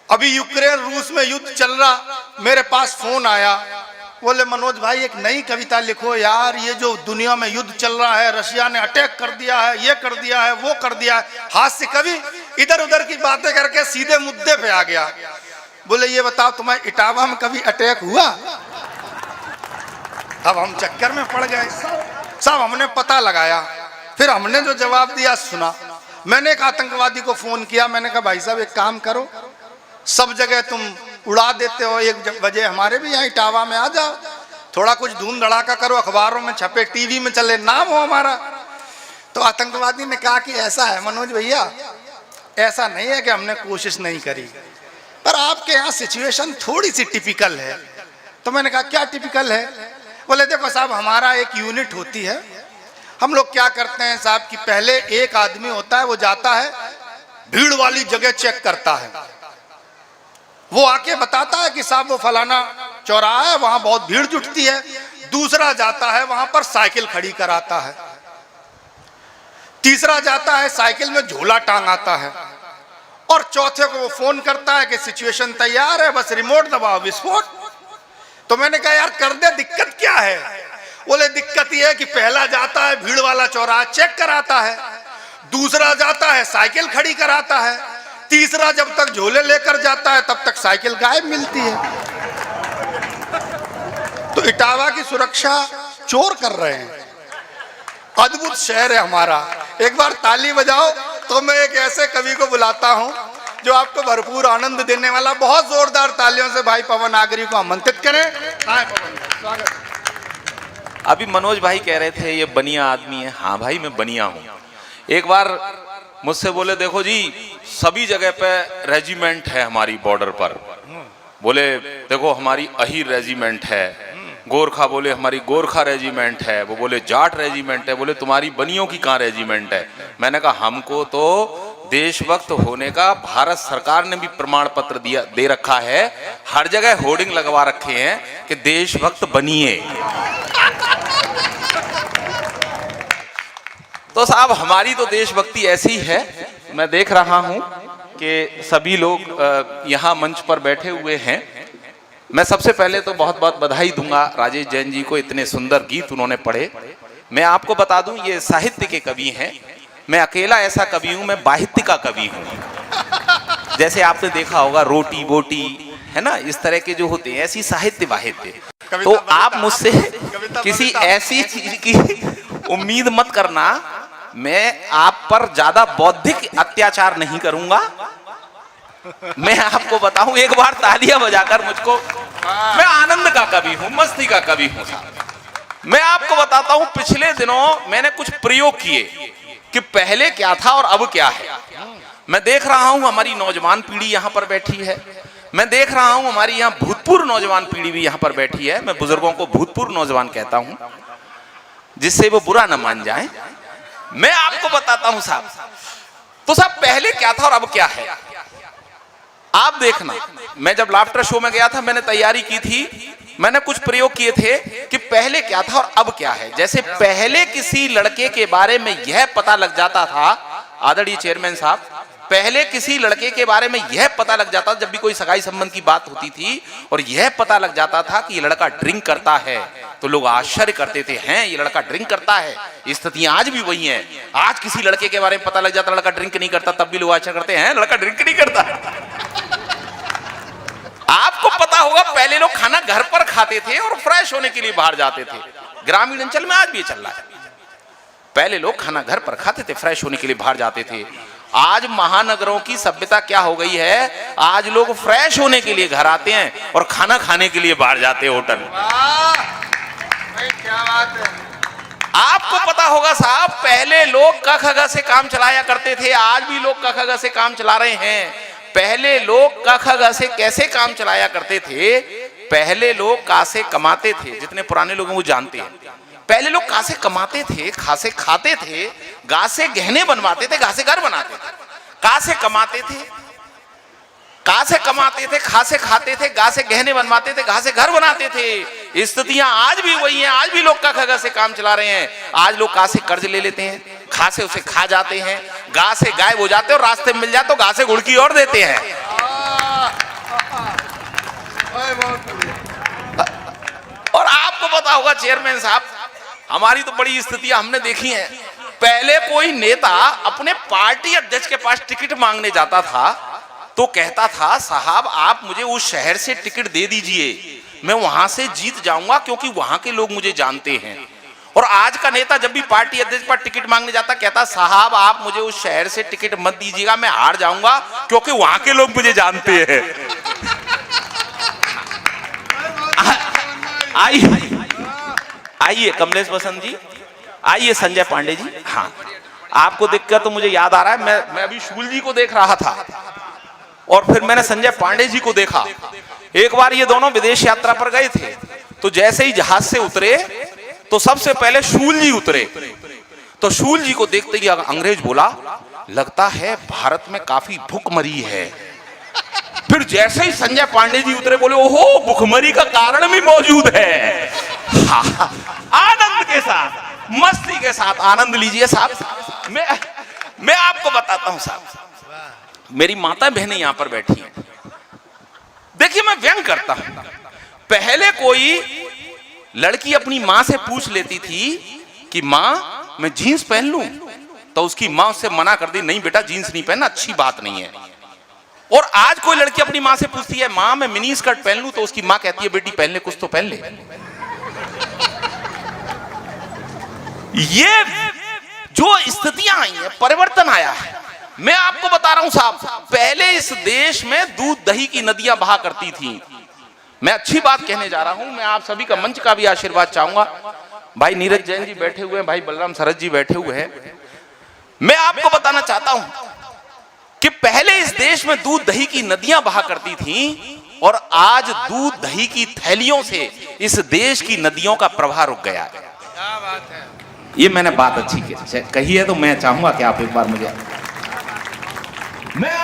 अभी यूक्रेन रूस में युद्ध चल रहा, मेरे पास फोन आया, बोले मनोज भाई एक नई कविता लिखो यार, ये जो दुनिया में युद्ध चल रहा है, रशिया ने अटैक कर दिया है, ये कर दिया है, वो कर दिया है। हास्य कवि इधर उधर की बातें करके सीधे मुद्दे पे आ गया। बोले ये बताओ तुम्हें इटावा में कभी अटैक हुआ? अब हम चक्कर में पड़ गए साहब, हमने पता लगाया, फिर हमने जो जवाब दिया सुना। मैंने एक आतंकवादी को फोन किया, मैंने कहा भाई साहब एक काम करो, सब जगह तुम उड़ा देते हो, एक बजे हमारे भी यहाँ इटावा में आ जाओ, थोड़ा कुछ धूम धड़ाका करो, अखबारों में छपे, टीवी में चले, नाम हो हमारा। तो आतंकवादी ने कहा कि ऐसा है मनोज भैया, ऐसा नहीं है कि हमने कोशिश नहीं करी, पर आपके यहाँ सिचुएशन थोड़ी सी टिपिकल है। तो मैंने कहा क्या टिपिकल है? बोले देखो साहब हमारा एक यूनिट होती है, हम लोग क्या करते हैं साहब कि पहले एक आदमी होता है, वो जाता है भीड़ वाली जगह चेक करता है, वो आके बताता है कि साहब वो फलाना चौराहा है, वहां बहुत भीड़ जुटती है। दूसरा जाता है वहां पर साइकिल खड़ी कराता है, तीसरा जाता है साइकिल में झोला टांग आता है, और चौथे को वो फोन करता है कि सिचुएशन तैयार है, बस रिमोट दबाओ विस्फोट। तो मैंने कहा यार कर दे, दिक्कत क्या है? बोले दिक्कत ये है कि पहला जाता है भीड़ वाला चौराहा चेक कराता है, दूसरा जाता है साइकिल खड़ी कराता है, तीसरा जब तक झोले लेकर जाता है तब तक साइकिल गायब मिलती है। तो इटावा की सुरक्षा चोर कर रहे हैं। अद्भुत शहर है हमारा, एक बार ताली बजाओ तो मैं एक ऐसे कवि को बुलाता हूं जो आपको भरपूर आनंद देने वाला। बहुत जोरदार तालियों से भाई पवन आगरी को आमंत्रित करें। स्वागत। अभी मनोज भाई कह रहे थे ये बनिया आदमी है। हाँ भाई मैं बनिया हूँ। एक बार मुझसे बोले देखो जी सभी जगह पे रेजिमेंट है हमारी बॉर्डर पर, बोले देखो हमारी अहीर रेजिमेंट है, गोरखा बोले हमारी गोरखा रेजिमेंट है, वो बोले जाट रेजिमेंट है, बोले तुम्हारी बनियों की कहाँ रेजिमेंट है? मैंने कहा हमको तो देशभक्त होने का भारत सरकार ने भी प्रमाण पत्र दे रखा है, हर जगह होर्डिंग लगवा रखे हैं कि देशभक्त बनिए। तो साहब हमारी तो देशभक्ति ऐसी है, मैं देख रहा हूं कि सभी लोग यहाँ मंच पर बैठे हुए हैं। मैं सबसे पहले तो बहुत बहुत बधाई दूंगा राजेश जैन जी को, इतने सुंदर गीत उन्होंने पढ़े। मैं आपको बता दूं ये साहित्य के कवि हैं, मैं अकेला ऐसा कवि हूं, मैं बाहित्य का कवि हूं। जैसे आपने देखा होगा रोटी बोटी है ना, इस तरह के जो होते हैं ऐसी साहित्य बाहित्य। तो आप मुझसे किसी ऐसी चीज की उम्मीद मत करना, मैं आप पर ज्यादा बौद्धिक अत्याचार नहीं करूंगा। मैं आपको बताऊं, एक बार तालियां बजाकर मुझको, मैं आनंद का कवि हूं, मस्ती का कवि हूं साहब। मैं आपको बताता हूं पिछले दिनों मैंने कुछ प्रयोग किए कि पहले क्या था और अब क्या है। मैं देख रहा हूं हमारी नौजवान पीढ़ी यहां पर बैठी है, मैं देख रहा हूं हमारी यहां भूतपूर्व नौजवान पीढ़ी भी यहां पर बैठी है। मैं बुजुर्गों को भूतपूर्व नौजवान कहता हूं जिससे वो बुरा न मान जाए। मैं आपको बताता हूं साहब, तो साहब पहले क्या था और अब क्या है आप देखना। मैं जब लाफ्टर शो में गया था मैंने तैयारी की थी, मैंने कुछ प्रयोग किए थे कि पहले क्या था और अब क्या है। जैसे पहले किसी लड़के के बारे में यह पता लग जाता था, आदरणीय चेयरमैन साहब, पहले किसी लड़के के बारे में यह पता लग जाता था जब भी कोई सगाई संबंध की बात होती थी और यह पता लग जाता था कि ये लड़का ड्रिंक करता है, तो लोग आश्चर्य करते थे, हैं ये लड़का ड्रिंक करता है। स्थितियां आज भी वही हैं। आज किसी लड़के के बारे में पता लग जाता लड़का ड्रिंक नहीं करता, तब भी लोग आश्चर्य करते हैं लड़का ड्रिंक नहीं करता। आपको पता होगा पहले लोग खाना घर पर खाते थे और फ्रेश होने के लिए बाहर जाते थे। ग्रामीण अंचल में आज भी चल रहा है, पहले लोग खाना घर पर खाते थे, फ्रेश होने के लिए बाहर जाते थे। आज महानगरों की सभ्यता क्या हो गई है, आज लोग फ्रेश होने के लिए घर आते हैं और खाना खाने के लिए बाहर जाते हैं होटल। क्या बात है। आपको पता होगा साहब पहले लोग क ख ग से काम चलाया करते थे, आज भी लोग क ख ग से काम चला रहे हैं। पहले लोग क ख ग से कैसे काम चलाया करते थे, पहले लोग का से कमाते थे। जितने पुराने लोग हैं वो जानते हैं पहले लोग का से कमाते थे, खा से खाते थे, गा से गहने बनवाते थे, गा से घर बनाते थे। का से कमाते थे, का से कमाते थे, खा से खाते थे, गा से गहने बनवाते थे, गा से घर बनाते थे। स्थितियां आज भी वही हैं, आज भी लोग का ख ग से काम चला रहे हैं। आज लोग का से कर्ज ले लेते हैं, खा से उसे खा जाते हैं, गा से गायब हो जाते हैं और रास्ते में मिल जाए तो गा से गुड़की और देते हैं। होगा चेयरमैन साहब, हमारी तो बड़ी स्थितियां हमने देखी हैं। पहले कोई नेता अपने पार्टी अध्यक्ष के पास टिकट मांगने जाता था तो कहता था साहब आप मुझे उस शहर से टिकट दे दीजिए, मैं वहां से जीत जाऊंगा क्योंकि वहां के लोग मुझे जानते हैं। और आज का नेता जब भी पार्टी अध्यक्ष पर टिकट मांगने जाता कहता साहब आप मुझे उस शहर से टिकट मत दीजिएगा, मैं हार जाऊंगा क्योंकि वहां के लोग मुझे जानते हैं। आइए कमलेश बसंत जी, आइए संजय पांडे जी। हाँ, आपको देखकर तो मुझे याद आ रहा है, मैं अभी शूल जी को देख रहा था और फिर मैंने संजय पांडे जी को देखा। एक बार ये दोनों विदेश यात्रा पर गए थे, तो जैसे ही जहाज से उतरे तो सबसे पहले शूल जी उतरे। तो शूल जी को देखते ही अंग्रेज बोला लगता है भारत में काफी भूखमरी है। फिर जैसे ही संजय पांडे जी उतरे बोले ओहो भूखमरी का कारण भी मौजूद है। हाँ, आनंद के साथ मस्ती के साथ आनंद लीजिए साहब। मैं आपको बताता हूं साहब, मेरी माता बहनें यहां पर बैठी हैं। देखिए मैं व्यंग करता हूं, पहले कोई लड़की अपनी मां से पूछ लेती थी कि मां मैं जीन्स पहन लूं, तो उसकी मां उससे मना कर दी नहीं बेटा जीन्स नहीं पहनना, अच्छी बात नहीं है। और आज कोई लड़की अपनी मां से पूछती है मां मैं मिनी स्कर्ट पहन लूं, तो उसकी मां कहती है बेटी पहन ले, कुछ तो पहन ले। ये जो स्थितियां आई है, परिवर्तन आया है। मैं आपको बता रहा हूं साहब, पहले इस देश में दूध दही की नदियां बहा करती थी। मैं अच्छी बात कहने जा रहा हूं, मैं आप सभी का मंच का भी आशीर्वाद चाहूंगा। भाई नीरज जैन जी बैठे हुए हैं, भाई बलराम सरद जी बैठे हुए हैं। मैं आपको बताना चाहता हूं कि पहले इस देश में दूध दही की नदियां बहा करती थी और आज दूध दही की थैलियों से इस देश की नदियों का प्रवाह रुक गया है। क्या बात है, ये मैंने बात अच्छी कही है, तो मैं चाहूंगा कि आप एक बार मुझे मैं